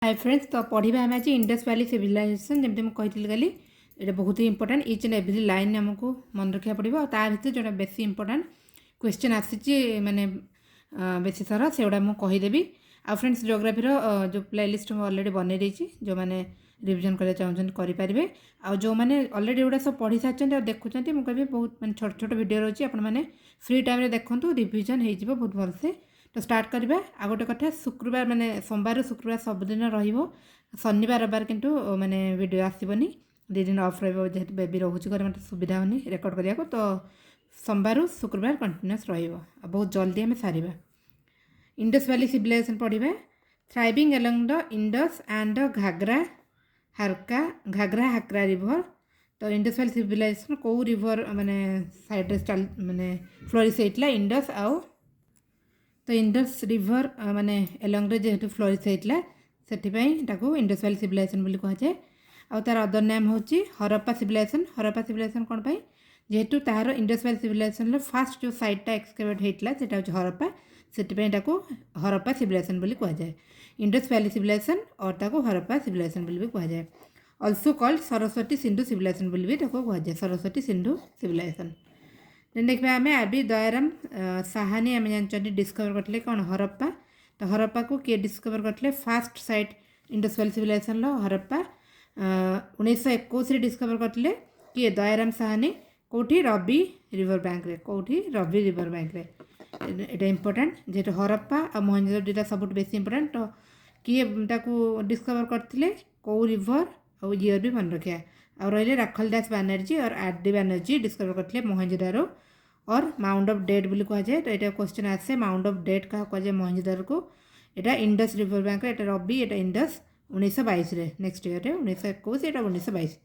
Hi friends, तो पढ़ा आम आज इंडस वैली सिविलाइजेशन जमी मुझे कही कल ये बहुत ही important each and every line आमको मन रखा पड़ो भर जो बेस इंपोर्टेंट क्वेश्चन आसी माने बेसी थर से गुड़ा मुझे कहीदेवी आ फ्रेंड्स जियोग्राफी जो प्लेलिस्ट मुझे अलरेडी बनई जो मैंने रिविजन करना चाहते करेंगे आ जो मैंने अलरेडी गुड़ा सब पढ़ी सारी और देखुं मुझे कह बहुत मैं छोट छोट वीडियो रही आपने फ्री टाइम देखूँ रिविजन हो बहुत भलसे। तो स्टार्ट करवा आ गोटे कथा शुक्रवार माने सोमवार शुक्रवार सबुदिन शनिवार रविवार किंतु माने वीडियो आसबनी दी दिन अफ जेहतु बेबी रोचे घर मतलब सुविधा होनी रेकर्ड करने को तो सोमवार शुक्रवार कंटिन्यूस बहुत जल्दी आम सारे इंडस वैली सिविलाइजेशन पढ़ा thriving along the Indus and the Ghaggar Hakra river. तो इंडस वैली सिविलाइजेशन कौ रिवर माने साइड चल माने फ्लोरिश होता इंडस आउ तो इंडस रिवर माने एलंग जेहेतु फ्लोरिश होता से इंडस वैली सिविलाइजेशन बोली कहुए। आउ तार अदर नेम हूँ हरप्पा सिविलाइजेशन। हरप्पा सिविलाइजेशन कौन पाई जेहेतु तार इंडस वैली सिविलाइजेशन फास्ट जो साइटा एक्सकेवेट होता है से हरप्पा से हरप्पा सिविलाइजेशन बोली कहुए। इंडस वैली सिविलाइजेशन और ताको हरप्पा सिविलाइजेशन बोली भी कहुए। Also called Saraswati Sindhu civilisation बोली भी कहुए सरस्वती सिंधु सिविलाइजेशन। देन देखा आम आरबी दयाराम साहानी आम जानते डिस्कवर करते कौन हरप्पा। तो हरप्पा को किए डिस्कवर करते first site Indus valley Civilisation Harappa 1921 discover करते किए दयाराम साहानी कौटी रवि रिवर बैंक रे कौटी रवि रिवर बैंक रे ये इंपोर्टेंट जेहेतु हरप्पा और मोहनजोदड़ो दुटा सब बेस इंपोर्टेंट। तो किए डिस्कवर करते कौ रिवर और ईयर भी मन रखा और रही राखल दास बानर्जी और आर डी बानर्जी डिस्कवर करते मोहनजोदड़ो और माउंट ऑफ डेट बोली कहुए। तो ये क्वेश्चन आसे माउंट ऑफ डेट क्या कहुए मोहनजोदड़ो को यहाँ इंडस रिवर बैंक ये रवि ये इंडस 1922 नेक्स्ट ईयर 1921 ये 1922।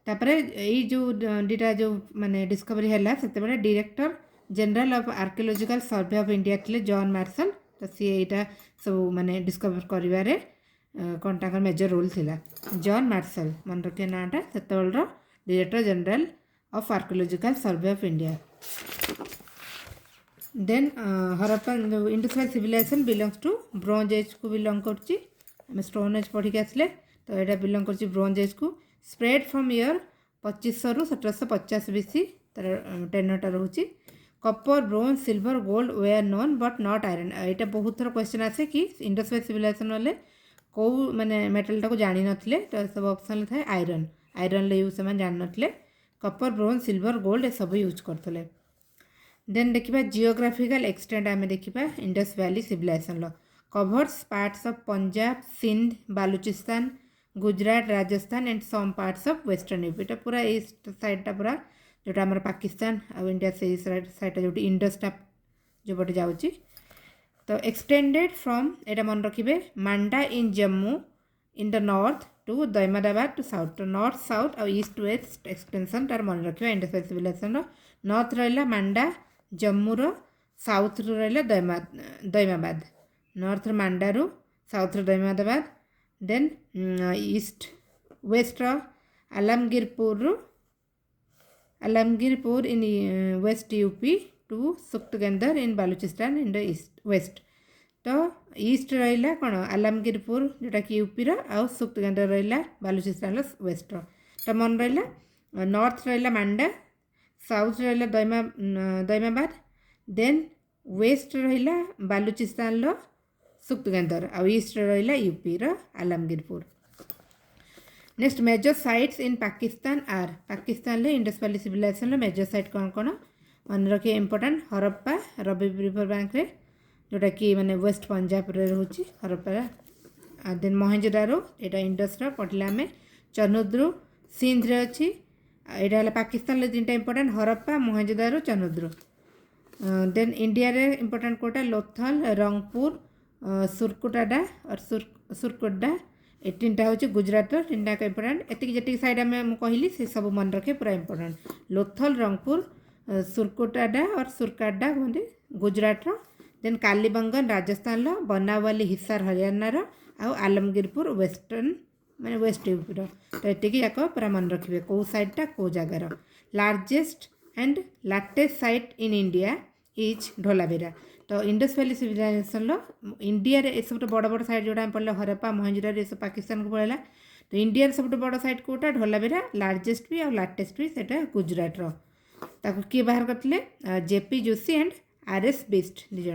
तापर यही जो दुटा जो माने डिस्कवरी है से director general of Archaeological Survey of India थे जॉन मार्शल। तो सी यहाँ सब माने डिस्कवर कर कौन ताकर मेजर रोल थिला जॉन मार्शल मन रखे नाटा से director general of Archaeological Survey of India. Then Harappa Indus valley Civilisation belongs to bronze age को बिलोंग कर स्टोन एज पढ़ी आसले। तो यहाँ बिलोंग कर ब्रोंज एज को स्प्रेड फ्रॉम ईयर 2500 रु 1750 बीसी तार टेनटा रोचे। Copper bronze silver gold were known but not iron. यहाँ बहुत थर क्वेश्चन आसे कि इंडस वैली सिविलाइजेशन वाले कौ माने मेटालटा को जानी नथिले। तो सब ऑप्शन थाए आयरन आयरन यूज से जान नथिले कपर ब्रोंज सिल्वर गोल्ड ये सब यूज करते। देन देखा जियोग्राफिकल एक्सटेंट आम देखा Indus valley civilisation covers parts of Punjab Sindh Baluchistan Gujarat Rajasthan and some parts of western UP. तो पूरा ईस्ट साइडटा पूरा जोटा आम पाकिस्तान और इंडिया से साइडटा जो इंडसटा जो पटे जाऊँगी। तो एक्सटेंडेड फ्रॉम एटा मन रखिए Manda in Jammu in the north to Daimabad to south. तो नॉर्थ साउथ और ईस्ट वेस्ट एक्सटेंशन तार मन रखिए इंडस वैली सिविलाइजेशन नॉर्थ रहा मांडा जम्मू रो साउथ रहा दहमाबाद नॉर्थ मांडा रू south Daimabad. Then east west Alamgirpur in west UP to Sutkagendor in Baluchistan in the east west. तो east रहा कौन आलमगीरपुर जोटा कि यूपी आउ सुक्तगंदर रहा बालूचिस्तान वेस्ट। तो मन रहा नॉर्थ रहा मांडा साउथ रहा दहमाबाद देन वेस्ट रहा बालूचिस्तान सुक्तगंदर आउ ईस्ट रहा UP Alamgirpur. Next major sites in Pakistan are Pakistan Indus valley Civilisation major site कौन कौन मन रखिए important Harappa Ravi river bank रे जोटा कि माने वेस्ट पंजाब रे रोची हरप्पा। देन मोहनजोदड़ो यहाँ इंडस पढ़ला आम चनुद्रु सिंध रे अच्छी यहाँ पाकिस्तान तीन important Harappa Mohenjodaro Chanhudaro. Then India रे इंपोर्टेंट कोटा लोथल रंगपुर सुरकुटाडा और सुरकुड्डा ये तीन टा हूँ गुजरात तीन टाक इंपोर्टेंट एति जी साइड आम कहली से सब मन रखे पूरा इंपोर्टेंट लोथल रंगपुर सुरकुटाडा और सुरकाडा कहते गुजरात। देन कालीबंगन राजस्थान बनावाली हिसार हरियाणा आउ आलमगीरपुर वेस्टर्न माने वेस्ट यूपी। तो ये जाक पूरा मन रखिए कौ साइडटा कौ जगार। Largest and latest site in India is Dholavira. तो इंडस वैली सिविलाइजेशन इंडिया ये सब बड़ बड़ साइट जोड़ा पढ़ले हरप्पा मोहनजोदारो ये सब पाकिस्तान को पड़ेगा। तो इंडिया सब बड़ साइट कोटा ढोलावीरा लार्जेस्ट भी और लाटेस्ट भी सेटा गुजरात ताको किए बाहर करते JP Joshi and RS Bisht दुज।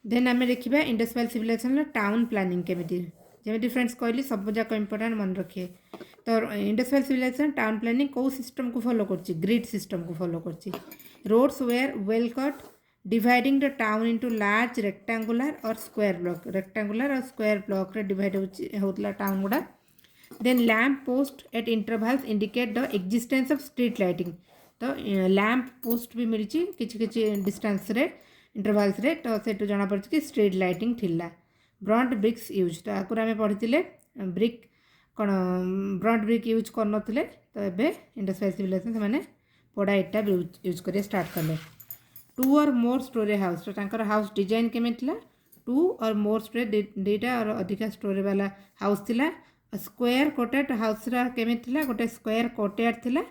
देन आम देखा Indus valley civilisation town planning केमिति जमी फ्रेंड्स कहली सब जाक इंपोर्टाट मन रखिए। तो Indus valley civilisation town planning कौ सिस्टम को फॉलो करछि ग्रिड सिस्टम को फॉलो करछि। Roads were well cut dividing the town into large rectangular और स्क्वायर ब्लॉक रेक्टांगुलर और स्क्वायर ब्लॉक रे डिवाइड होतला टाउन गुडा। Then lamp post at intervals indicate the existence of street lighting. तो lamp post भी मिली किसी डिस्टेंस रे इंटरवल्स रे तो से जना पड़ी कि स्ट्रीट लाइटिंग थिला। ब्रॉन्ट ब्रिक्स यूज तो आगुरी आम पढ़ी ब्रिक कौन ब्रॉन्ट ब्रिक यूज कर तो ये इंडस वैली सिविलाइजेशन से पड़ा इटा यूज कर स्टार्ट कले। 2 और मोर स्टोरी हाउस तो हाउस डिजाइन केमी टू और मोर स्टोरी दुईटा और अधिका स्टोरी वाला हाउस थिला। स्क्वायर कोटेड हाउस केमी गोटे स्क्वायर कोर्टयार्ड थिला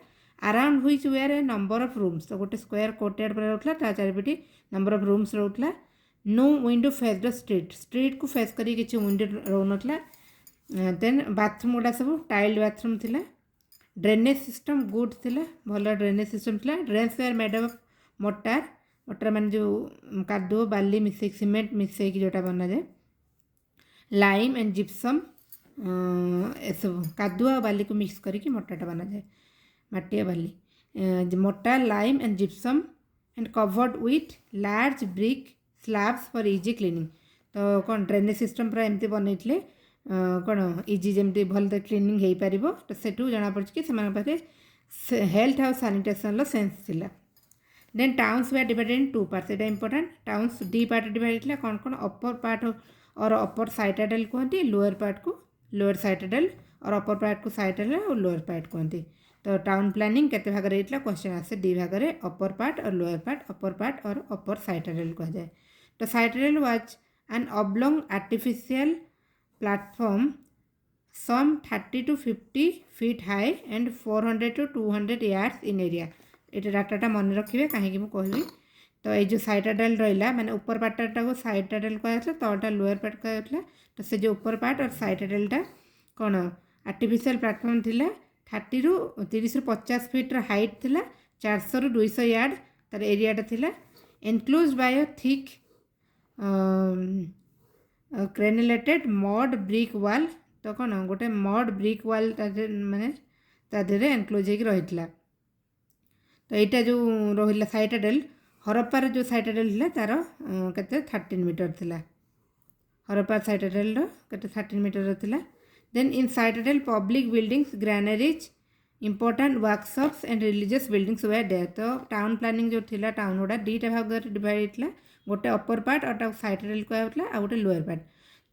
around which were a number of rooms. तो गोटे स्क्वायर कोर्टयार्ड पर रोला चारिपटी नंबर ऑफ रूम्स रोला। No window face the street को फेस करी किसी विंडो रोनला। देन बाथरूम गुड़ा सब टाइल्ड बाथरूम थिला। ड्रेनेज सिस्टम गुड थिला भल ड्रेनेज सिस्टम थिला। Drains were made of mortar मान जो कादुओ बाली मिसे सीमेंट मिसे जोटा बना जाए। लाइम एंड जिप्सम सब कादुआ बाली को मिक्स करके मोटाटा बना जाए मटिया बाली मोटा lime and gypsum and covered with large brick slabs for easy cleaning. तो कौन ड्रेनेज सिस्टम पूरा एमती बनई कौन इजी जमी भल क्लीनिंग हो पार तो सेठू जना पड़ी कि से हेल्थ और सानिटेशन सेंस थिला। Then towns were divided in 2 parts एटा इंपोर्टेंट। टाउन्स डी पार्ट डिवाइड थी कौन कौन अपर पार्ट और अपर साइटाडेल कहती लोअर पार्ट को लोअर साइटाडेल और अपर पार्ट को साइटाडेल और लोअर पार्ट कहती। तो टाउन प्लानिंग केते भाग रे क्वेश्चन आसे डी भाग रे अपर पार्ट और लोअर पार्ट अपर पार्ट और अपर साइटाडेल कह जाए। तो citadel was an oblong artificial platform some 30 to 50 feet high and 400 to 200 yards in area। ये डाटाटा मन रखिए कहीं मुझे तो ये जो साइटाडेल रहा माने ऊपर पार्टा को साइटाडेल कहला तलटा लोअर पार्ट कहला। तो से जो ऊपर पार्ट और साइटाडेलटा कौन आर्टिफिशियल प्लेटफॉर्म थिला 30 ରୁ 30 ରୁ 50 फीट हाइट थिला 400 ରୁ 200 यार्ड तार एरियाटा थिला। Enclose by a thick crenellated mud brick wall. तो कौन गोटे मड ब्रिक वाल माने तादेरे एनक्लोज होगी रही। तो यहाँ जो रहा साइटाडेल हरप्पार जो साइटाडेल थी तार के 13 मीटर थिला। हरप्पा साइटाडेल के 13 मीटर थिला। Then in citadel public buildings granaries important workshops and religious buildings were there. तो टाउन प्लानिंग जो थिला टाउन गुड़ा दुईटा भाग डिवाइड होता गोटे अपर पार्ट और साइटाडेल कहला आ गोटे लोअर पार्ट।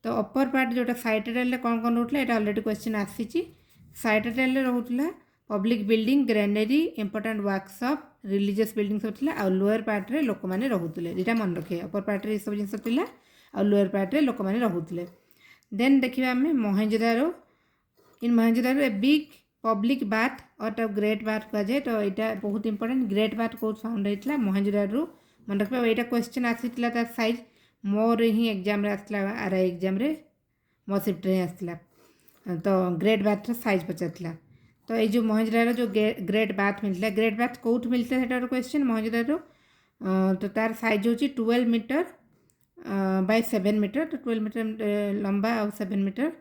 तो अपर पार्ट जोटा साइटाडेल कौन कौन रोला ये अलरेडी क्वेश्चन आसी। साइटाडेल रोला public building granary important workshop religious building सब थिला आ लोअर पार्ट रे लोक माने रहुतले। दुईटा मन रखिए अपर पार्ट रे सब जिनस थिला आ लोअर पार्ट रे लोक माने रहुतले। देन देखिबा हमें Mohenjodaro. In Mohenjodaro a big public bath और ग्रेट बाथ कह जाए। तो यहाँ बहुत इंपोर्टेंट ग्रेट बाथ कौन फाउंड होता मोहेंजोदारो मन रखिए। यहाँ क्वेश्चन आसीला तार साइज मोर ही एग्जाम रे आसला आरआई एग्जाम रे मो शिफ्ट रे आसला। तो ग्रेट बाथ रो साइज पचारला। तो ये जो मोहेंजोदारो जो ग्रेट बाथ मिलता ग्रेट बाथ कौट मिलता है क्वेश्चन मोहेंजोदारो। तो तार साइज हो 12 मीटर बाय 7 मीटर। तो 12 मीटर लंबा और 7 मीटर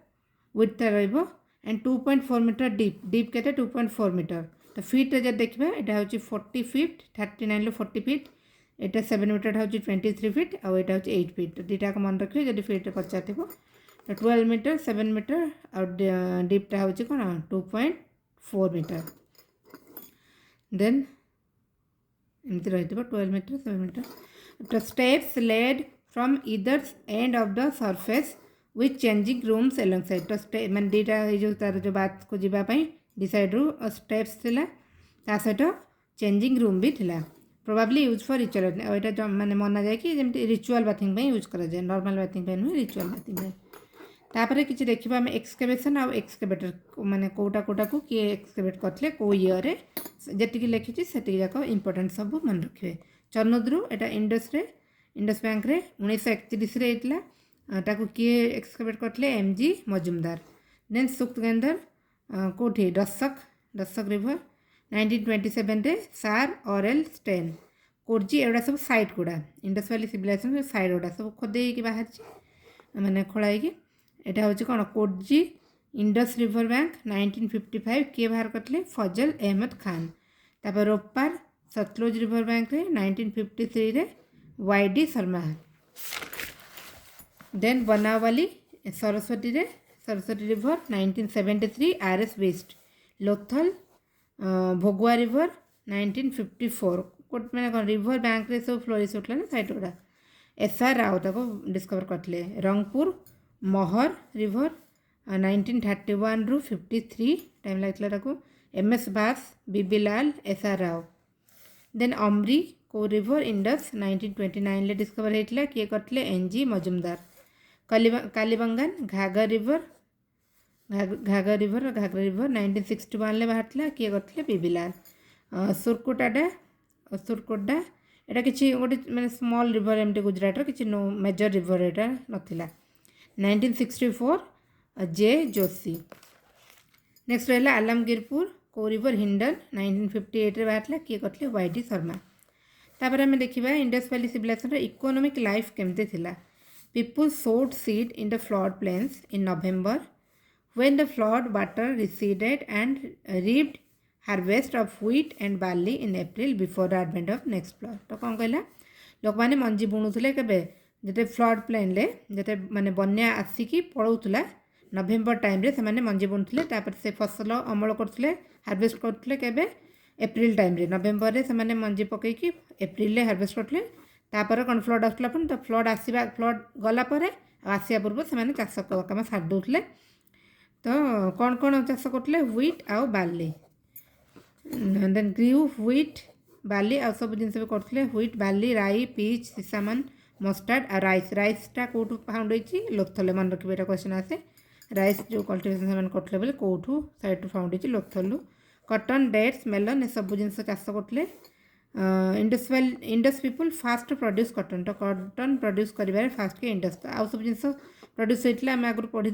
विड्थ रहिबो एंड 2.4 मीटर डीप के 2.4 मीटर। तो फीट जब देखिए यहाँ हूँ 40 फीट 39 ରୁ 40 फीट। यहाँ 7 मीटर हूँ 23 फीट और यहाँ हूँ 8 फीट। तो दुईटा मन रखिए जब फीट पचार थो। तो 12 मीटर 7 मीटर और डीपटा हूँ कौन 2.4 मीटर। देन एमती रही 12 मीटर 7 मीटर। तो steps led from either end of the surface with changing rooms along side. तो मैंने दुईटा जो तार जो बाथ को जीवाई दी साइड रू स्टेप्स थिला ता सहित चेंजिंग रूम भी थिला प्रोबेबली यूज फॉर रिचुअल। और यहाँ माने मना जाए कि जमी रिचुअल बाथिंग यूज करा जाए नॉर्मल बाथिंग नुहे रिचुअल बाथिंग। तापर किसी देखा आम एक्सकेवेशन आउ एक्सकेवेटर माने कोटा कोटा को किए एक्सकेवेट करते कौ ईयर जी लिखी से जाक इंपोर्टेंट सब मन रखिए। चरनोद्रु एटा इंडस रे इंडस बैंक रे 1931 रे होता ताकू किए एक्सकवेट करते एमजी मजुमदार। देन सुक्तगेंदर कोठी दशक रिवर 1927 रे सार ऑरेल स्टेन कोर्जी एगुड़ा सब साइट गुड़ा इंडस वैली सिविलाइजेशन साइट गुड़ा सब खोदे कि बाहर माने खोलाई एटा हूँ कौन कोर्जी इंडस रिवर बैंक 1955 किए बाहर करते फजल अहमद खान। तापर रोपार सतलुज रिवर बैंक रे 1953 रे YD Sharma. Then Banawali Saraswati river 1973 RS Bisht. Lothal Bhogava river 1954 कोट मैंने कौन रिवर बैंक रे सब फ्लोरिश उठला ना साइट गुड़ा एसआर राव ताको डिस्कवर करते। रंगपुर महर रिवर 1931 रु 53 टाइम लगता एमएस बास बीबी लाल एसआर राव। देन अमरी को रिवर इंडस 1929 ले डिस्कवर होता किए करते एनजी मजुमदार। कालीबंगान घाघर रिवर 1961 ले बाहर किए करते बीबी लाल। सुरकोटा एटा किसी गोटे मैंने स्मॉल रिवर एमती गुजरात किसी नो मेजर रिवर एटा नथिला 1964 जे जोशी। नेक्स्ट रहा आलमगीरपुर को रिवर हिंडन 1958 रे बाहर किए करते वाईडी शर्मा। तापर आम देखा Indus valley Civilisation economic life केमती थिला। People sowed seed in the flood plains in November when the flood water receded and reaped harvest of wheat and barley in April before the advent of next flood. तो कौन कहला लोक मैंने मंजी बुणुले के जिते flood plain ले जिते माने बन्या आसिकी पड़ौला नवेम्बर टाइम रे से माने मंजी बुणुले तापर से फसल अमल करते हार्वेस्ट करते केबे एप्रिल टाइम रे नवेम्बर रे से माने मंजी पकईकी एप्रिल रे हार्वेस्ट करते तापर कौन फ्लड आसला तो फ्लड आसवा फ्लड गला आसिया पूर्व से माने चाष काम सारी दौले। तो कौन कौन चाष करते व्हीट आउ barley. Then grew wheat barley आ सब जिन भी करते wheat barley rye peas sesamum mustard आ राइसटा कौटू फाउंड होती लोथल मन रखिए यहाँ क्वेश्चन आसे राइस जो कल्टिवेशन से करते बोले कौटू साइड फाउंड होती लोथलू। कटन डेट्स मेलन ए सब जिन चाष करते इंडस पीपुल फास्ट प्रोड्यूस कटन। तो कटन प्रोड्यूस कर फास्ट के इंडस तो आउ सब जिन प्रोड्यूस होता आम आगुरी पढ़ी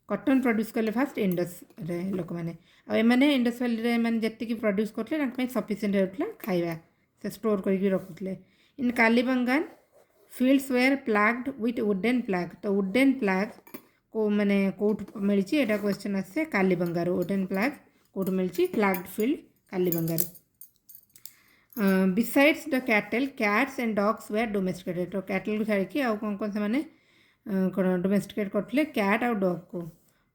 कटन प्रोड्यूस कले फास्ट इंडस रे लोक मैंने आने इंडस वैली मैंने जी प्रोड्यूस करते सफिसीयंट होता खाଇବା से स्टोर करके रखुले। In Kalibangan fields were ploughed with wooden plough. तो वुडन प्लाग को मैंने कौट मिली यहाँ क्वेश्चन आसे कालीबंगार वुडन प्लाग कौट मिली प्लाग्ड फील्ड कालीबंगार। Besides the cattle cats and dogs were domesticated. तो कैटल को छाड़ी आउ कौन कौन से मैंने कौन डोमेस्टिकेट करते कैट आउ डॉग को।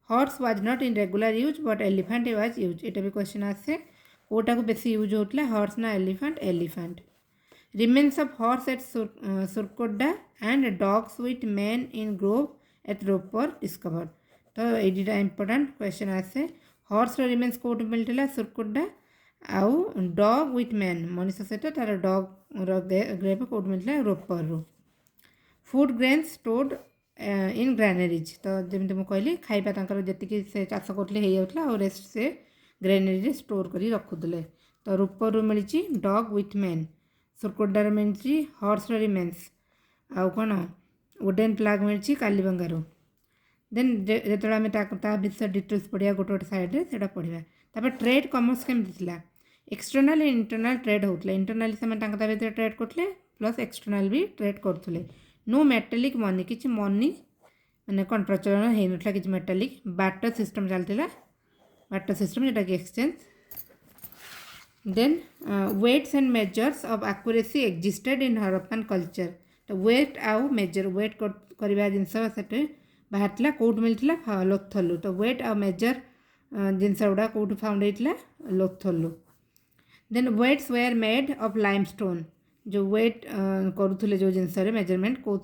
Horse was not in regular use but elephant was use. यहाँ भी क्वेश्चन आसे कोटा को बेसी यूज होता हॉर्स ना elephant. Remains of horse at Surkotada and dogs with man in grave at Ropar discover. तो ये इंपोर्टेंट क्वेश्चन आसे हॉर्स रिमेन्स कौट मिलता सुरकोडा आउ डॉग विथ मैन मनीष सहित तार डॉग ग्रेव कौट मिलता रोपर रू। Food grains stored in granaries. तो जमी मुझे कहली खाइबा जी से चाष करते और रेस्ट से ग्रानेरी स्टोर कर रखुले। तो रूपर मिली डॉग विथ मैन सुरकोडार मिली हॉर्स रिमेन्स आउ कौन वुडन प्लाग मिली कालीबंगारू। देन जो आम विषय डिटेल्स पढ़िया गोटे गोटे साइड से पढ़ा। तापर ट्रेड कमर्स केमती एक्सटर्नाल एंड इंटरनाल ट्रेड होता इंटरनाली से ट्रेड करते प्लस एक्सटर्नाल भी ट्रेड करते। नो मेटालिक मनी किसी मनी मैंने कौन प्रचलन हो ना कि मेटालिक बाटर सिस्टम चलता बाटर सिस्टम जोटा कि exchange. Then weights and measures of accuracy existed in Harappan culture. तो वेट आउ मेजर वेट करवा जिनस से बाहर कौट मिलता लोथलू। तो वेट आउ मेजर जिनस गुड़ा कौट फाउंड होता लोथलू। Then weights were made of limestone. जो वेट करुले जो जिनस मेजरमेंट कौन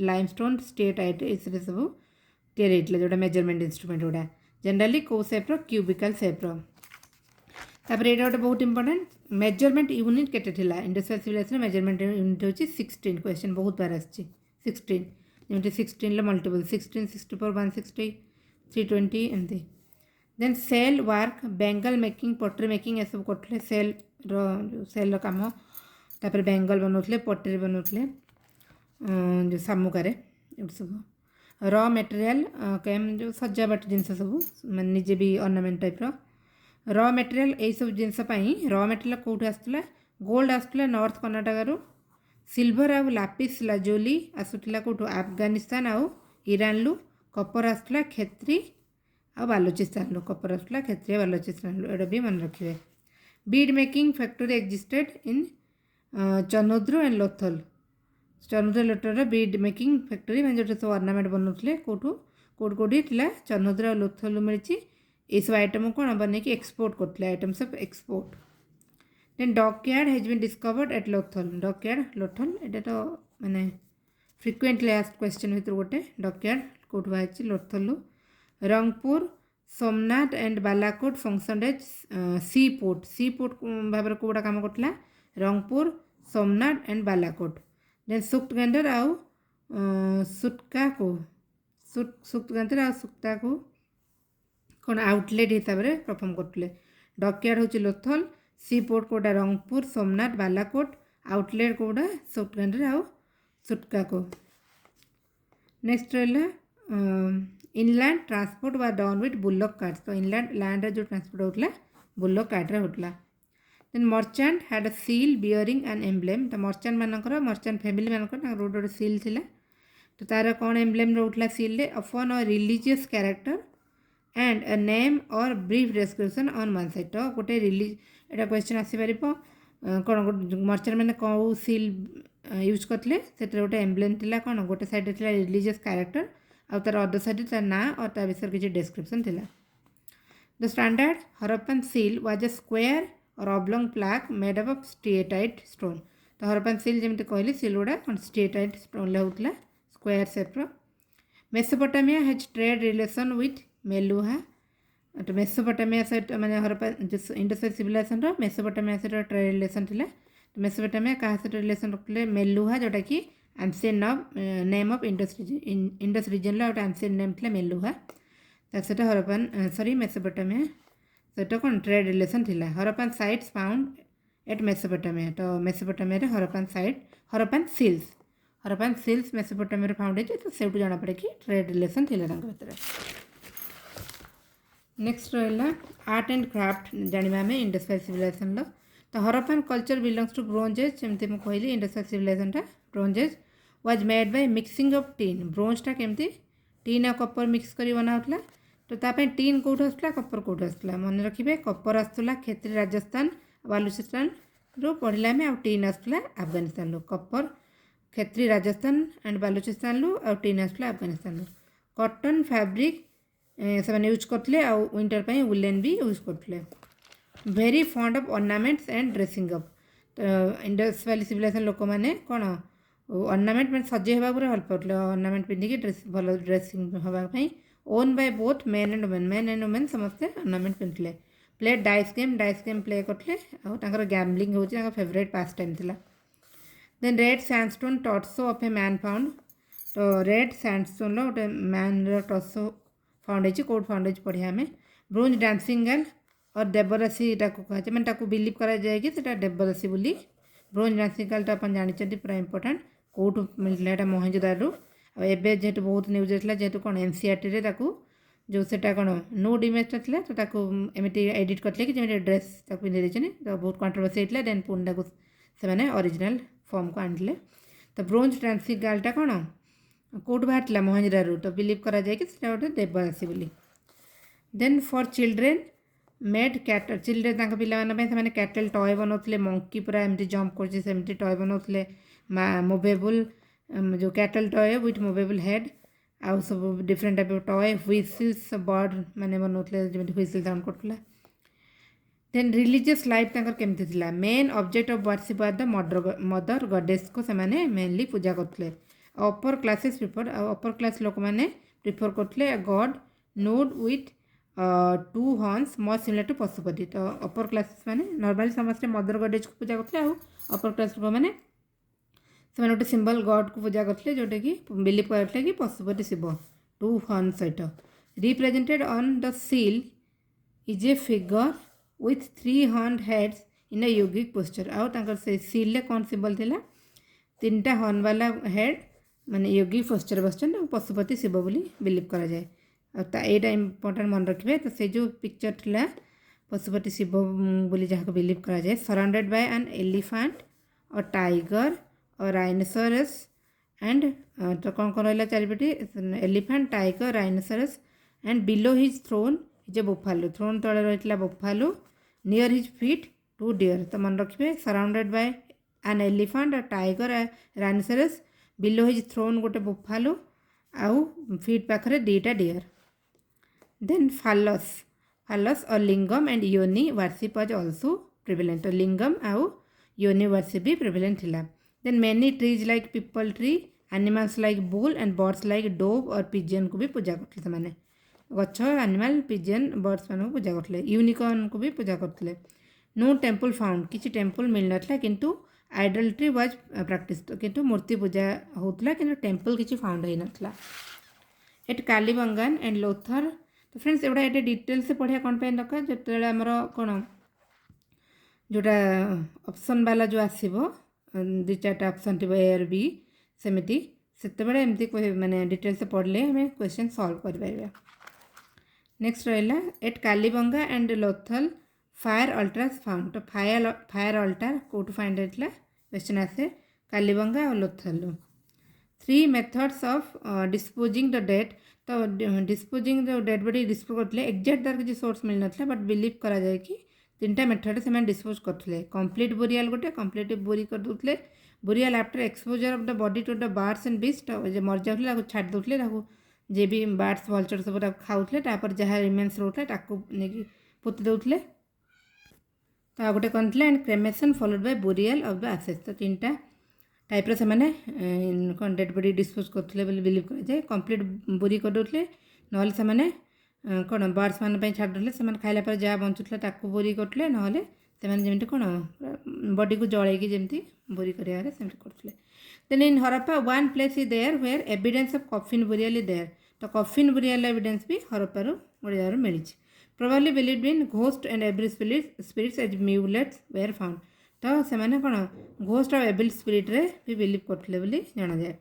लाइमस्टोन स्टेट आइट इससे सब तैयारी जोटा मेजरमेंट इंस्ट्रूमेंट गुड़ा जनरली कौ सेप्र क्यूबिकल सेप्र। तापर ये गोटे बहुत इंपोर्टेंट मेजरमेंट यूनिट केते थिला Indus valley civilization measurement unit होची 16 क्वेश्चन बहुत बार आछि 16 जेमति 16 ले मल्टीपल 16 64 160 320 एमती। Then shell work bangle making pottery making ये सब करथले सेल रो काम तापर बेंगल बनौले पटरी बनौले। जो सामुकारे सब र मटेरियल कैम जो सजावट जिनस सब मैंने निजे भी ऑर्नामेंट टाइप र मटेरियल यही सब जिनस र मटेरियल कौट आसला गोल्ड आसला नॉर्थ कर्नाटक सिल्वर आउ लापिस लाजोली आसुला कौटू अफगानिस्तान आउ ईरान लु कपर आसला खेत्री आ बालुचिस्तान लु कपर आसला खेत्री बालुचिस्तान लु एटा भी मन रखिए bead making factory existed in Chanhudaro and Lothal Chanhudaro Lothal bead making factory मैं जो सब ऑर्नामेंट बनाते कौटू कौटी चनोद्र और लोथल मिली ये सब आइटम कौन बन कि एक्सपोर्ट करते items of export then dockyard has been discovered at Lothal dockyard Lothal एटा तो माने फ्रिक्वेंटली आस्क्ड क्वेश्चन भर गोटे डॉकयार्ड कौट बाहर Lothal Rangpur Somnath and Balakot function as sea port भाव कौटा कम करता रंगपुर सोमनाथ एंड बालाकोट देन सुक्तगंदर आउ सुटका को सुक्तगंदर आउ सुक्ता को कौन आउटलेट हिसाब से परफॉर्म करते डॉकयार्ड हूँ लोथल सी पोर्ट कोटा रंगपुर सोमनाथ बालाकोट आउटलेट कोटा सुक्तगंदर आउ सुटका को नेक्स्ट रहा inland transport was done with bullock carts तो इनलैंड लैंड जो ट्रांसपोर्ट होता बुल्लक कार्ट्रे होता then merchant had a seal bearing an emblem तो मर्चेंट मानकर मर्चेंट फैमिली मानकर गोटे सील थिला तो तार कौन एम्ब्लेम रोला seal upon a religious character and a name और brief description on one side तो गोटे एटा क्वेश्चन आसीपर कौन मर्चेंट मैंने कौ सील यूज करते से गोटे एम्ब्लेम थिला कौन गोटे साइड थिला रिलीजियस कैरेक्टर आउ तार अदर साइड तार ना और तार विषय किसी डिस्क्रिप्शन थिला the standard Harappan seal was a square और oblong plaque made up of steatite stone तो हरप्पन सील जमी कहली सील गुड़ा स्ट्रिएटाइट स्टोन होता स्क्वायर सेप्र Mesopotamia has trade relation with Meluha तो मेसोपोटामिया सहित माने हरप्पन इंडस सिविलाइजेशन मेसोपोटामिया सहित ट्रेड रिलेशन थिला तो मेसोपोटामिया क्या सहित रिलेशन रखते मेलुहा जोटा कि ancient name of Indus region गोटे एंशिएंट नेम था मेलुहा तो हरप्पन सॉरी मेसोपोटामिया सहित कौन ट्रेड रिलेशन थिला Harappan sites found at Mesopotamia तो Mesopotamia Harappan seals Mesopotamia found होती तो से जना पड़े कि ट्रेड रिलेशन थिला भर नेक्स्ट रहा आर्ट एंड क्राफ्ट जाना आम इंडस वैली सिविलाइजेशन तो Harappan culture belongs to bronze age जमी मुझे कहली Indus valley civilisation bronze age was made by mixing of tin ब्रोंजटा केमती टीन और कपर मिक्स कर बनाऊला तो तापाई टीन कौट आसला कपर कौट आसला मन रखिए कपर आसला खेत्री राजस्थान बालुचिस्तान रो पढ़ला में टीन आसला अफगानिस्तान लो कपर खेत्री राजस्थान एंड बालुचिस्तान लो और टीन आसला अफगानिस्तान लो कॉटन फैब्रिक से यूज करते विंटर पर वुलेन भी यूज करते very fund of ornaments and dressing up तो इंडस वैली सिविलाइजेशन लोक मैंने कौन ऑर्नामेंट मैं सजे होगा पूरा भल पाते ऑर्नामेंट पिंधिकी ड्रेस भल ड्रेसिंग होगापी worn by both men and women समस्ते ऑर्नामेंट पिंधले प्ले डाइस गेम प्ले करते और गैम्बलिंग होता फेवरेट पास टाइम थिला then red sandstone torso of a man found तो रेड सैंडस्टोन गोटे मैन टॉर्सो फाउंड होती कौट फाउंड होती पढ़िया आम ब्रोंज डांसिंग गर्ल और देवदासी कहे मैंने बिलीव करा जाए कि देवदासी बोली ब्रोंज डांसिंग गर्ल आप जानते पूरा इंपोर्टेंट कौट मिलता मोहनजोदारो एवं जेहेतु बहुत न्यूज होता जेहेतु कौन एनसीईआरटी जो सेटा कौन नुड इमेज था तो एमती एडिट करते कि जमी ड्रेस पिंधे तो बहुत कंट्रोवर्सी होता देन पुणी से ओरिजिनल फॉर्म को आनिले तो ब्रोंज डांसिंग गर्लटा कौन कौट बाहर मोहनजोदारो तो बिलीव करा जाए कि गोटे देवदासी बोली then for children made cattle children पे कैटल टॉय बनाते मंकी पूरा एमती जंप करती टॉय बनाते मूवेबल जो cattle toy with movable head आउ सब different type of toy whistles bird माने बनाते जमी व्हिसिल साउंड करता देन रिलीजियस लाइफ केमती थिला main object of worship are the mother goddess को से मेनली पूजा करते upper classes prefer upper class लोक मैंने प्रिफर करते God node with two horns much similar to Pashupati तो अपर क्लास मैंने नॉर्मली समस्त मदर गॉडेज को पूजा करते अपर क्लास लोक मैंने से गोटे सिंबल गॉड को पूजा करते जोटा कि बिलीव करते कि पशुपति शिव टू हॉर्न सहित represented on the seal is a figure with 3 horn heads in a yogic posture आउ से सील कौन सिंबल थिला 3टा हॉर्न वाला हेड माने योगी पोस्चर बसचन पशुपति शिव बोली बिलीव करा जाए एटा इम्पोर्टेंट मन रखिए। तो से जो पिक्चर थिला पशुपति शिव बोली जहाँ बिलीव करा जाए सराउंडेड बाय एन एलिफेंट और टाइगर और राइनोसरस एंड तो कौन कौन रहा चारिपटे elephant tiger rhinoceros and below his throne जे बुफालो थ्रोन तले रही buffalo near his feet 2 deer. तो मन रखिए सराउंडेड बाय एन एलिफेंट और tiger rhinoceros below his throne गोटे बुफालो आउ फीट पाखरे दीटा डियर। देन फालस फालस और lingam and yoni worship was also prevalent. तो लिंगम आउ योनि वर्शिप भी प्रिवेलेंट थिला। Then many trees like peepal tree animals like bull and birds like dove और पिजन को भी पूजा करते से गछ एनिमल पिजन बर्ड्स मान पूजा करते यूनिकॉर्न को भी पूजा करते। नो टेम्पल फाउंड किसी टेम्पल मिल नाला किंतु आइडलट्री वाज प्रैक्टिस किंतु मूर्ति पूजा होता कि टेम्पल किसी फाउंड हो नाला। At Kalibangan and Lothal. तो फ्रेंड्स एवढा ये डिटेल से पढ़िया कौन पे दरकार जो आमर कौन जोटा ऑप्शन वाला जो आसो 2-4 ऑप्शन थी ए और बी सेमती से माने डिटेल से पढ़ले हमें क्वेश्चन सॉल्व कर पारिबा। नेक्स्ट रहा at Kalibangan and Lothal fire altars found. तो फायर अल्टार कौट फाइंड होता क्वेश्चन आसे कालीबंगा और Lothal. 3 methods of disposing the dead. तो disposing the dead body dispose करते एक्जाक्ट तार किसी सोर्स मिल ना बट बिलीव करा जाए कि 3टा मेथड से डिस्पोज करते कंप्लीट बोरियाल गोटे कंप्लीट बोरी कर दूसरे burial after exposure of the body to the birds and beast मर जाऊे छाड़ दूसरे जे भी बार्ड्स वल्चर सब खाऊले जहाँ रिमेन्स रोता नहीं पोति दौले। तो गोटे कौन थी and cremation followed by burial of the ashes. तो 3टा टाइप्र से कौन डेड बॉडी डिस्पोज करते बिलीव कर जाए कंप्लीट बोरी कर दूसरे ना कौन बर्ड्स मान छाड़े से खाइला पर जहाँ बचुला बोरी करते ना जमी कौन बॉडी को जलैकी जमी बोरी करते। Then in Harappa 1 place is there where evidence of coffin burial is there. तो कॉफिन बोरियल एविडेंस भी हरप्पारू गोटे जगह मिली। Probably believed in ghost and evil spirits as amulets were found. तो से कौन घोस्ट और एविल स्पिरिट रे भी बिलीव करते जाना जाए।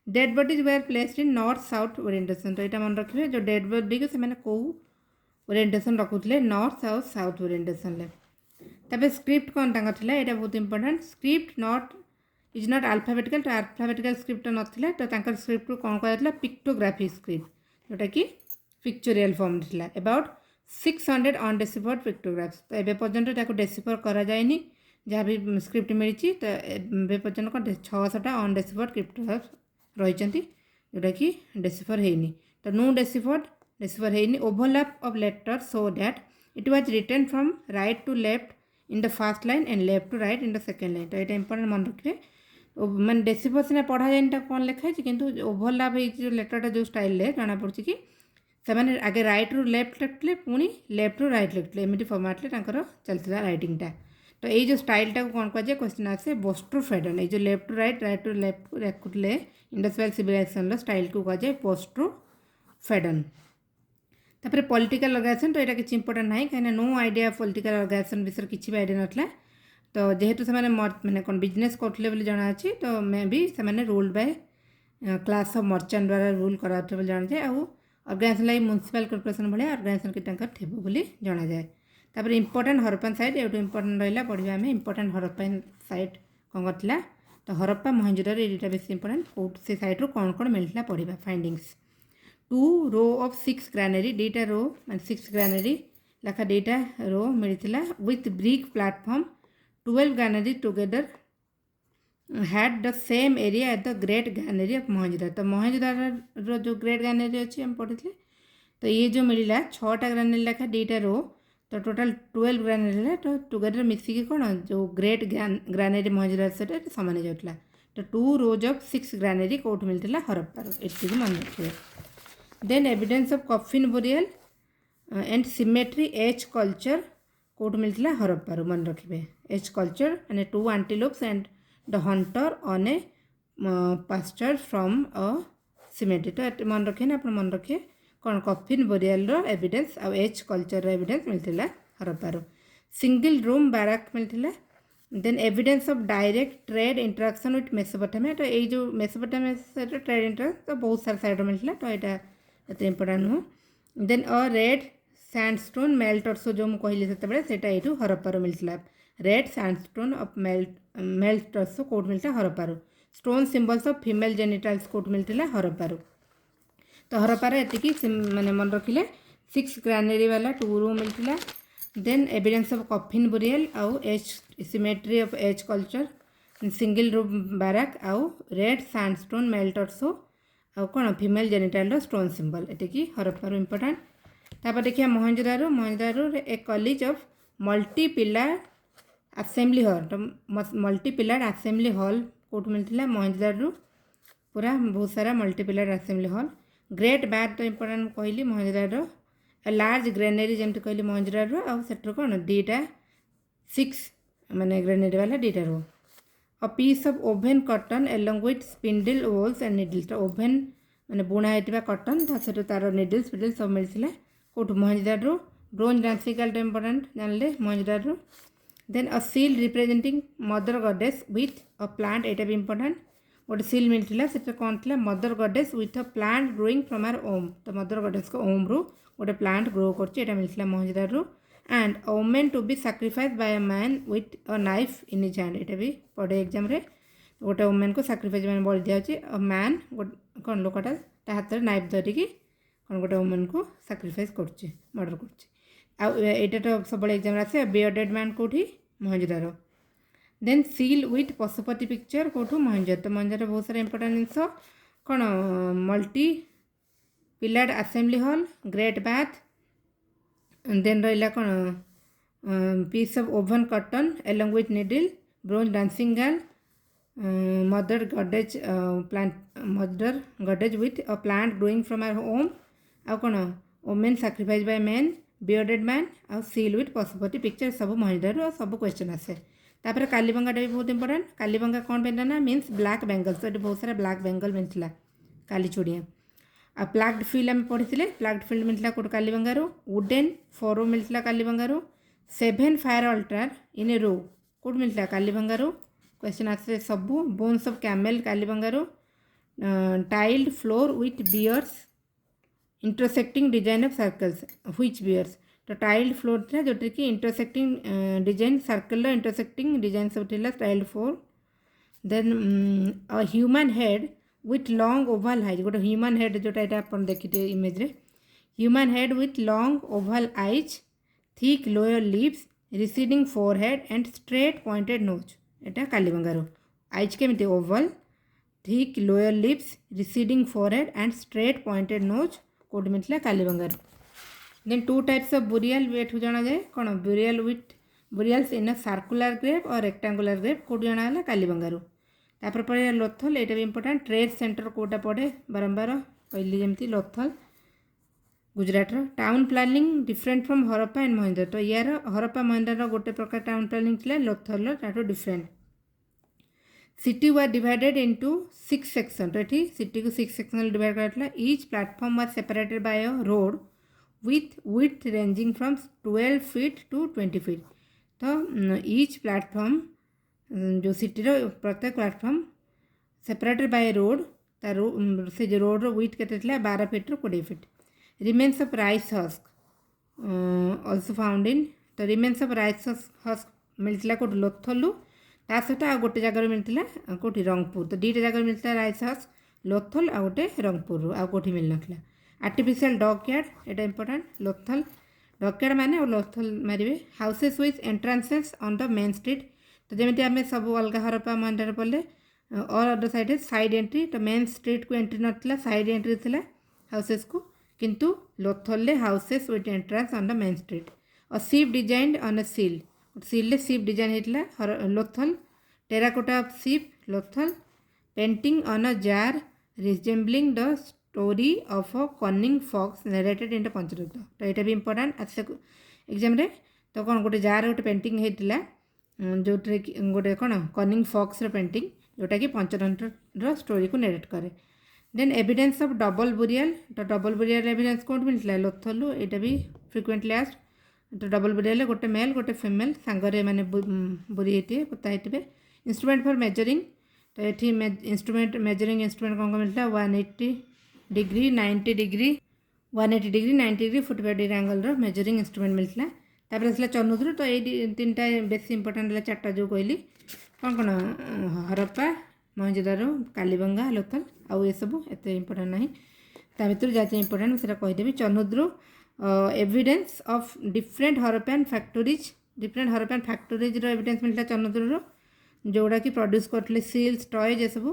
Dead bodies were placed in north south orientation. तो यहाँ मन रखिए जो डेड बॉडी को से कौ ओरिएंटेशन रखुले नॉर्थ साउथ साउथ ओरिएंटेशन। तब स्क्रिप्ट कौन था यहाँ बहुत important script not is not alphabetical. तो अल्फाबेटिकल स्क्रिप्ट नाला तो स्क्रिप्ट को कौन कहला पिक्टोग्राफी स्क्रिप्ट जोटा कि पिक्चोरियल फॉर्म था अबाउट 600 अनडेसिफर्ड पिक्टोग्राफ्स। तो एवं पर्यटन डेसिफर करा जाए जहाँ भी स्क्रिप्ट मिली। तो एवं पर्यटन कौन 600टा अनडेसिफर्ड पिक्टोग्राफ्स रही जोटा कि डेसिफर होनी। तो नो डेसिफर होनी। Overlap of letter so that it was written from right to left in the first line and left to right in the second line. तो यहाँ इंपोर्टेंट मन रखिए मैं डेसिफर सीना पढ़ा जाए कौन लिखाई कि ओवरलैप हो लेटरटा जो स्टाइल जना पड़ी कि से आगे रईट रु लेफ्ट लिखते पुणी लेफ्ट रु रईट लिखते एमती फर्माट चलता रईटिंगटा। तो ये जो स्टाइलटा कौन कहुए क्वेश्चन आसे पोस्ट फेडन। ये जो left to right to left को लिखुले इंडस वैली सिविलाइजेशन स्टाइल को कहुए पोस्ट फेडन। तापर पॉलिटिकल ऑर्गेनाइजेशन। तो यहाँ किसी इंपोर्टेंट ना कहीं नो आइडिया पॉलिटिकल ऑर्गेनाइजेशन विषय किसी भी आइडिया नाला। तो जेहेतु से मैंने कौन बिजनेस करते जना अच्छी तो मे भी से ruled by class of merchant द्वारा रूल कराते जाना जाए। आउ ऑर्गेनाइजेशन लाइक म्युनिसिपल कॉर्पोरेशन भाई ऑर्गेनाइजेशन की थेबो बोली जाना जाए। तापर इंपोर्टेंट हरप्पन साइट ये इंपोर्टेंट रहा पढ़ा आम इंपोर्टेंट हरप्पन साइट कौन करता। तो हरप्पा मोहनजोदड़ो ये बेस इंपोर्टेंट कौट से साइट रू कौन कौन मिलता पढ़ा फाइंडिंग्स। 2 रो ऑफ 6 ग्रानेरी 2टा रो मान 6 ग्रानेरी लेखा 2टा रो मिलता with brick platform 12 granary together had the same area at the great granary of Mohenjodaro. तो मोहनजोदड़ो जो ग्रेट ग्रानेरी अच्छी हम पढ़ी तो ये जो मिलला 6टा ग्रानेरी लेखा 2टा रो तो टोटल 12 ग्रानेरी है। तो टुगेदर मिसिकी कौन जो ग्रेट ग्रानेरी मोहनजोदड़ो से सामान जाऊला। तो 2 रोज ऑफ 6 ग्रानेरी कौट मिलता हरप्पा ये मन रखिए। Then evidence of coffin burial and cemetery H culture कौट मिलता हरप्पा मन रखिए। H culture and 2 antelopes and the hunter on a pasture from a cemetery. तो मन रखिए ना आप मन रखिए कौन कॉफिन बोरियल एविडेंस आउ एच कल्चर एविडेंस मिलता हरप्पा। सिंगल रूम बाराक मिलता then evidence of direct trade interaction with Mesopotamia तो ये जो मेसोपोटामिया सहित ट्रेड इंटराक्शन तो बहुत सारा साइड मिलता तो यहाँ एत इंपोर्टाट नुह then a red sandstone male torso जो मुझे से ये हरप्पार मिलता red sandstone of male torso कौट मिलता हरप्पार stone symbols of female genitals कौट मिलता हरप्पार तो हरप्पार ये मैंने मन रखिले 6 ग्रानेरी वाला 2 रूम मिलता then evidence of coffin burial आउ H cemetery of H culture single room barrack आउ रेड सैंडस्टोन मेल्ट अर्सो आउ कौन फीमेल जेनिटल स्टोन सिंबल ये हरप्पार इंपोर्टाट तापर देखिए Mohenjodaro a college of multi pillar assembly hall तो मल्टी पिलर असेंबली हॉल कौट मिलता मोहनजोदारो पूरा बहुत सारा multi pillar assembly hall great bath तो इंपोर्टाट कहली मोहनजोदारो लार्ज ग्रेनेरी जमी कहली मोहनजोदारो आउ सेटर कौन दीटा 6 माने ग्रेनेरी वाला दीटा row a piece of woven cotton along with spindle whorls and needles तो ओभन माने बुणा होता कॉटन तार निडल्स फिडल्स सब मिलता कौटू मोहनजोदारो ब्रोंज डांसिकल तो इंपोर्टाट जानले Mohenjodaro then a seal representing mother goddess with a plant एटा भी इंपोर्टाट गोटे सील मिलता से कौन थी mother goddess with a plant growing from her womb तो मदर गॉडेस को ओम रू गोटे प्लांट ग्रो कर मिलता Mohenjodaro and a women to be sacrifice by a man with a knife in his hand ये भी पढ़े एग्जाम रे गोटे वुमेन को सैक्रिफाइस मैंने बलि दिखाई अ मैन कौन लोकटा ता हाथ में नाइफ धरिकी कौन गोटे वुमेन को सैक्रिफाइस कर मर्डर कर तो सब एग्जाम आसे बियर्डेड मैन कौटी Mohenjodaro then seal with Pashupati picture कौटू मोहनजोदारो तो मोहनजोदारो बहुत सारा इंपोर्टाट जिन कौन multi pillared assembly hall great bath then रहा कौन piece of woven cotton along with needle bronze dancing girl mother goddess with a plant growing from her womb आउ कौन women sacrifice by man bearded man आउ seal with Pashupati picture सब मोहनजोदारो सब question आसे तापर कालीबंगाटा भी बहुत इंपोर्टाट कालीबंगा कौन पे ना मीन्स ब्लैक बेंगल तो ये बहुत सारा ब्लैक बेंगल मिलता काली चूड़िया आ प्लाग्ड फील्ड आम पढ़ी प्लाग्ड फील्ड मिलता कौट कालीबंगारू वुडेन फोरो मिलता कालीबंगारू 7 फायर अल्टार इन ए रो कौट मिलता कालीबंगारू क्वेश्चन आसे सबू बोन्स ऑफ कैमेल कालीबंगारू tiled floor with bears intersecting design of circles which bears तो टाइल्ड फ्लोर था जोटा कि intersecting design circle intersecting design सब थी tiled floor then a human head with long oval eyes गोटे ह्यूमन हेड जोटा यहाँ आप देखिए इमेज रे human head with long oval eyes thick lower lips receding forehead and straight pointed nose यहाँ कालीबंगारू आईज केमी Oval thick lower lips receding forehead and straight pointed nose कौट मिलता कालीबंगारू देन 2 टाइप्स ऑफ बुरियल भी एठू जाना जाए कौन burial with burials in a circular grave और रेक्टांगुलर ग्रेव कौट जाना कालीबंगारू तापर पड़े लोथल ये भी इंपोर्टाट ट्रेड सेंटर कौटा पड़े बारंबार कहली जमी Lothal Gujarat town planning different from Harappa and Mohenjodaro तो यार हरप्पा मोहनजोदारो गोटे प्रकार टाउन प्लानिंग थी लोथल ताठू different city was divided into 6 section तो ये सिटी को 6 सेक्शन डिवाइड कराइला each platform was separated by a road with width ranging from 12 feet to 20 feet तो ईच प्लेटफॉर्म जो सिटी प्रत्येक प्लेटफॉर्म सेपरेटेड बाय रोड से जो रोड विड्थ के 12 फीट रू 20 feet remains of rice husk also found in तो remains of rice husk मिलता कौट लोथलू ता सहित आ गोटे जगह मिलता कौटी रंगपुर तो 2टा जगह मिलता राइस हस्क लोथल आ गोटे रंगपुर आ कौटी मिल ना आर्टिफिशियल डॉग यार्ड एटा इंपोर्टाट लोथल डॉग यार्ड माने और लोथल मारे houses with entrances on the main street तो जमी आम सब अलग हरप्पा मोहनजोदारो पढ़ले और अदर साइड एंट्री तो मेन स्ट्रीट को एंट्री नाला साइड एंट्री थी हाउसेस को किंतु Lothal houses with entrance on the main street और ship design on a seal seal ship design होता Lothal terracotta of ship Lothal painting on a jar resembling the story of a cunning fox narrated in the Panchatantra तो यहाँ भी important आसे exam रे तो कौन गोटे जार गोटे पेंटिंग होता जो गोटे कौन कनिंग फॉक्स पेंटिंग जोटा कि पंचतंत्र स्टोरी को नरेट करे then evidence of double burial तो डबल बुरियल एविडेंस कौन मिलता लोथलू यहाँ भी फ्रिक्वेंटली आस्ट तो डबल बुरियल गोटे मेल गोटे फीमेल सांगरे माने बुरी होती पोता होते। इंस्ट्रूमेंट फॉर मेजरिंग तो ये इंस्ट्रूमेंट मेजरिंग इंस्ट्रूमेंट कौन मिलता 180 degree 90 degree 180 degree 90 degree 45 degree angle measuring instrument मिलता। तापर आसला चनुद्र तो ये तीनटा बेस इंपोर्टाट है चार्टा जो कहली कौन कौन हरप्पा मोहनजोदारो कालीबंगा लोथल आउ ये सब एत इंपोर्टाट ना ता भर जहाँ इंपोर्टाट से कहीदेवी। Chanhudaro evidence of different Harappan factories evidence मिलता चनुद्र जोड़ा कि प्रोड्यूस करते सील्स टॉयज ये सब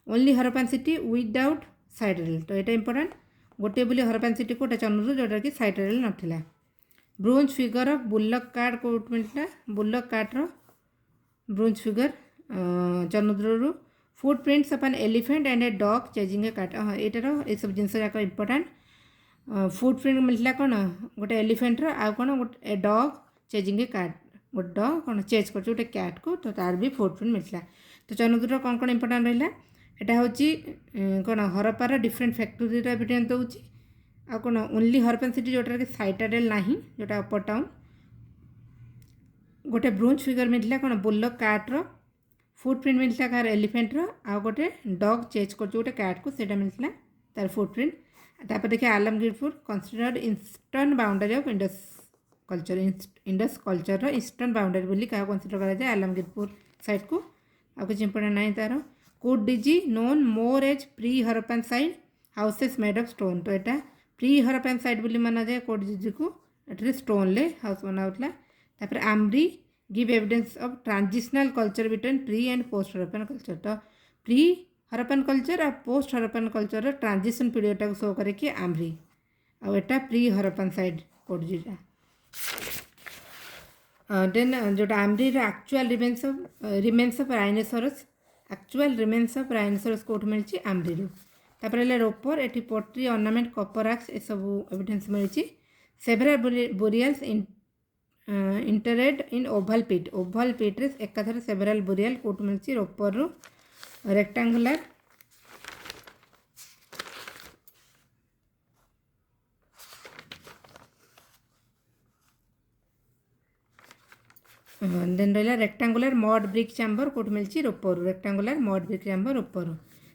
only Harappan city without citadel तो यहाँ इंपोर्टाट गोटे बोली हरप्पान सिटी कोटा चनुद्र जोटा कि साइड रेल नाला। Bronze figure of bullock cart कोट मिलता बुल्लक कार्डर bronze figure Chanhudaro footprints of an elephant and a dog chasing a cat हाँ यार ये सब जिनस जाक इंपोर्टाट फुट प्रिंट मिलता कौन गोटे एलिफेंटर आ कौन गोटे डॉग चेजिंग ए कार्ड गोटे डॉग कौन चेज कर गोटे कैट को तो तार भी फुट प्रिंट मिलता। तो चनुद्र कौन कौन इंपोर्टाट रहा यहाँ हूँ कौन हरप्पार डिफरेंट फैक्टरी एविडेंस दूसरी आ कौन ओनली हरप्पान सिटी जोटा कि साइटाडेल ना जोटा अपर टाउन गोटे ब्रोंज फिगर मिलता कौन बुल्लक कार्डर फुट प्रिंट मिलता कार एलिफेंटर आ गोटे डॉग चेज कर गोटे कैट को सेटा मिलता तार फुट प्रिंट। तापर देखिए Alamgirpur considered eastern boundary of Indus culture eastern boundary बोली क्या कंसीडर करा आलमगीरपुर साइड को आ कुछ इंपोर्टेंट ना तार Kot Diji known more as pre Harappan site houses made of stone तो यहाँ प्री हरप्पान साइड बोली माना जाए कोड डिजी को ये स्टोन ले हाउस बनाऊला। तापर Amri give evidence of transitional culture between pre and post Harappan culture तो प्री हरप्पान कल्चर और post Harappan culture transition period टाक शो करे कि आम्ब्री आ एटा प्री हरप्पान साइड कोड जीटा। देन जोटा Amri actual remains of rhinoceros actual remains of rhinoceros कोट मिलची आम्ब्री तापर रोपर एटी पोट्री ऑर्नामेंट कॉपर आक्स ये सब एविडेंस मिलची। Several burials interred in oval pit रे एकाथर सेवरल बुरियल कोट मिलची रोपर रु रेक्टांगुलर देन रहा रेक्टांगुलर मड ब्रिक चैम्बर कोट मिलची Ropar rectangular mud brick chamber Ropar.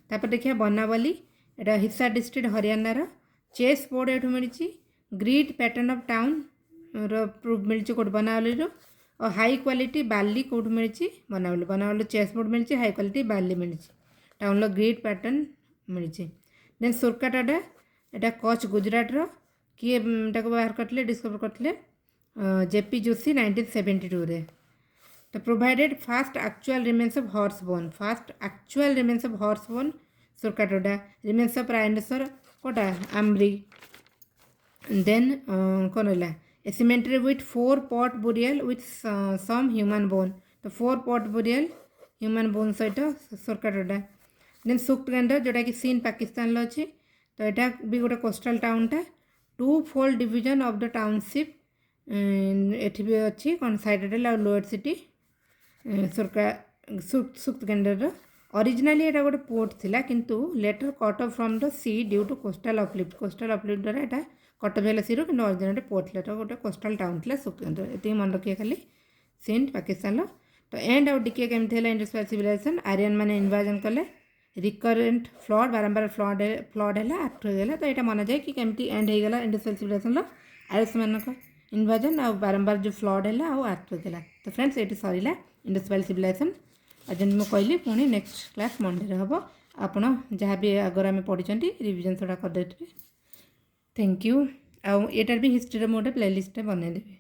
तापर देखिए बनावली एटा Hisar district Haryana chessboard ये मिली grid pattern of town proof मिली कोट बनावली और हाई क्वालिटी बाली कोट मिली बनावली चेस बोर्ड मिली हाई क्वालिटी बाली मिली टाउन ग्रीड पैटर्न मिली। देन सोरकाटाटा यहाँ कच्छ गुजरात किए बाहर करते डिस्कवर करते जेपी जोशी 1972 रे तो provided first actual remains of horse bone Surkotada remains of rhinoceros कोटा आम्ब्री। देन कौन रहा a cemetery with 4 pot burial with some human bone तो 4 पॉट बुरियल ह्यूमन बोन सहित सोरकाटोडा। देन सुक्तगेंडर जोटा कि सीन पाकिस्तान अच्छी तो यहाँ भी गोटे कोस्टाल टाउनटा 2 fold division of the township एठी भी अच्छी कौन साइडेल और लोअर सिटी सुक्तगेंडर ओरिजिनली यहाँ गोटे पोर्ट थिला किंतु later cut off from the sea due to coastal uplift द्वारा यहाँ कट ऑफ सी रू कि ओरिजिनल पोर्ट थिला तो गोटे कोस्टाल टाउन थिला सुक्तगेंडर ये मन रखिए खाली सिंध पाकिस्तान तो एंड आउ डिके केमती है इंडस वैली सिविलाइजेशन आर्यन मैंने इन्वाजन कले रिकरेंट फ्लड बारंबार फ्लड है आठ होगा तो यहाँ मन जाए कि केमती एंड होगा इंडस वैली सिविलाइजेशन आर्यस मान इन्वाजन आ बारंबार जो फ्लड है आठ होगा। तो फ्रेंड्स ये सरला इंडस वैली सिविलाइजेशन आज मुझे कहली पुणी नेक्स्ट क्लास मंडे हम आपड़ जहाँ भी आगर आम पढ़ी रिविजन थोड़ा करदे। थैंक यू आउ एटार भी हिस्ट्री मोटे प्लेलिस्ट बनईदेवी।